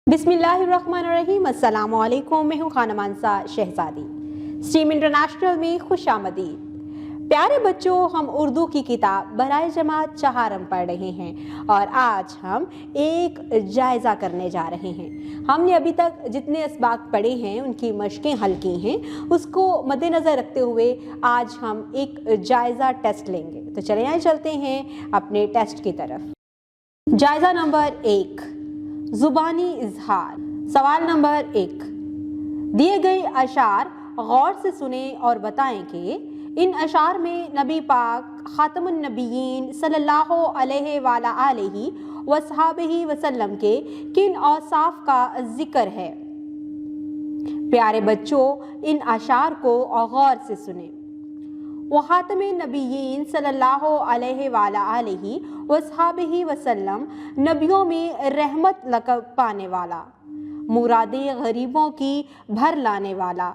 बिस्मिल्लाहिर्रहमानिर्रहीम। अस्सलाम वालेकुम। मैं हूँ खानम मानसा शहजादी। स्ट्रीम इंटरनेशनल में खुश आमदीद। प्यारे बच्चों, हम उर्दू की किताब बराए जमात चहारम पढ़ रहे हैं और आज हम एक जायज़ा करने जा रहे हैं। हमने अभी तक जितने असबाक पढ़े हैं उनकी मशकें हल की हैं, उसको मद्देनज़र रखते हुए आज हम एक जायज़ा टेस्ट लेंगे। तो चले आए, चलते हैं अपने टेस्ट की तरफ। जायज़ा नंबर 1, ज़ुबानी इजहार। सवाल नंबर 1, दिए गए अशार गौर से सुने और बताएं कि इन अशार में नबी पाक खातमुन नबीयीन सल्लल्लाहु अलैहि वसहबिही वसल्लम के किन औसाफ का जिक्र है। प्यारे बच्चों, इन अशार को गौर से सुने। वो खातमे नबीयीन सल्लल्लाहु अलैहि वसहबिही वसल्लम, नबियों में रहमत लक़ब पाने वाला, मुरादे गरीबों की भर लाने वाला,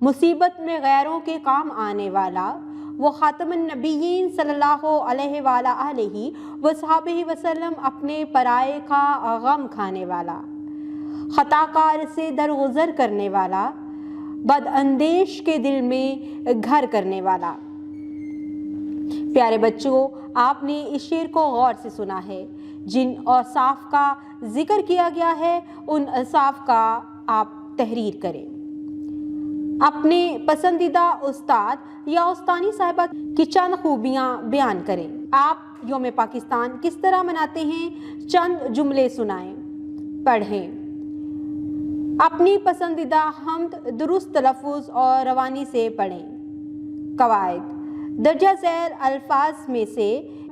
मुसीबत में गैरों के काम आने वाला। वो खातमुन नबीयीन सल्लल्लाहु अलैहि वसहबिही वसल्लम, अपने पराये का गम खाने वाला, खताकार से दरगुजर करने वाला, बदअंदेश के दिल में घर करने वाला। प्यारे बच्चों, आपने इस शेर को गौर से सुना है। जिन औसाफ का जिक्र किया गया है उन औसाफ का आप तहरीर करें। अपने पसंदीदा उस्ताद या उस्तानी साहिबा की चंद खूबियाँ बयान करें। आप यौम पाकिस्तान किस तरह मनाते हैं, चंद जुमले सुनाएं, पढ़ें। अपनी पसंदीदा हम्द दुरुस्त तलफ़ुज़ और रवानी से पढ़ें। कवायद: दर्जा ज़ैल अल्फाज में से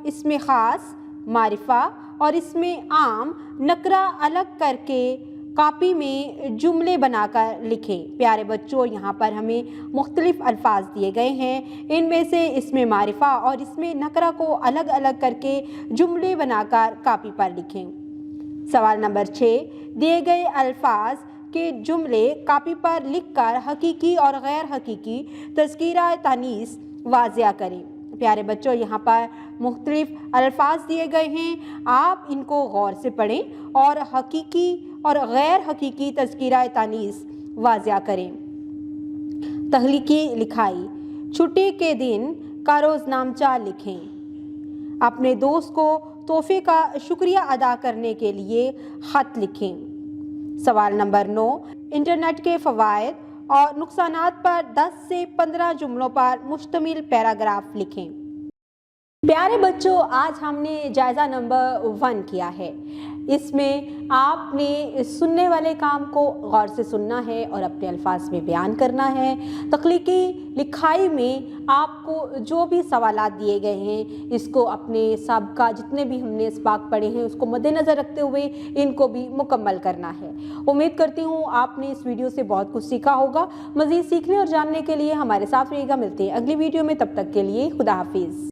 इसमें ख़ास, मारिफा और इसमें आम नकरा अलग करके कापी में जुमले बनाकर लिखें। प्यारे बच्चों, यहाँ पर हमें मुख्तलिफ अल्फाज दिए गए हैं। इनमें से इसमें मारिफा और इसमें नकरा को अलग अलग करके जुमले बनाकर कापी पर लिखें। सवाल नंबर 6, दिए गए अल्फाज के जुमले कापी पर लिखकर हकीकी और गैर हकीकी तज़किरा तानीस वाज़िया करें। प्यारे बच्चों, यहाँ पर मुख्तलिफ अल्फाज दिए गए हैं, आप इनको गौर से पढ़ें और हकीकी और गैर हकीकी तज़किरा तानीस वाज़िया करें। तहलीकी लिखाई: छुट्टी के दिन का रोज़नामचा लिखें। अपने दोस्त को तोहफे का शुक्रिया अदा करने के लिए ख़त लिखें। सवाल नंबर 9, इंटरनेट के फ़वाइद और नुकसानात पर 10 से 15 जुमलों पर मुश्तमिल पैराग्राफ लिखें। प्यारे बच्चों, आज हमने जायज़ा नंबर 1 किया है। इसमें आपने सुनने वाले काम को गौर से सुनना है और अपने अल्फाज में बयान करना है। तख्लीकी लिखाई में आपको जो भी सवालात दिए गए हैं, इसको अपने सबका जितने भी हमने इसबाक पढ़े हैं उसको मद्देनज़र रखते हुए इनको भी मुकम्मल करना है। उम्मीद करती हूँ आपने इस वीडियो से बहुत कुछ सीखा होगा। मज़ीद सीखने और जानने के लिए हमारे साथ रहिएगा। मिलते हैं अगली वीडियो में, तब तक के लिए खुदा हाफिज़।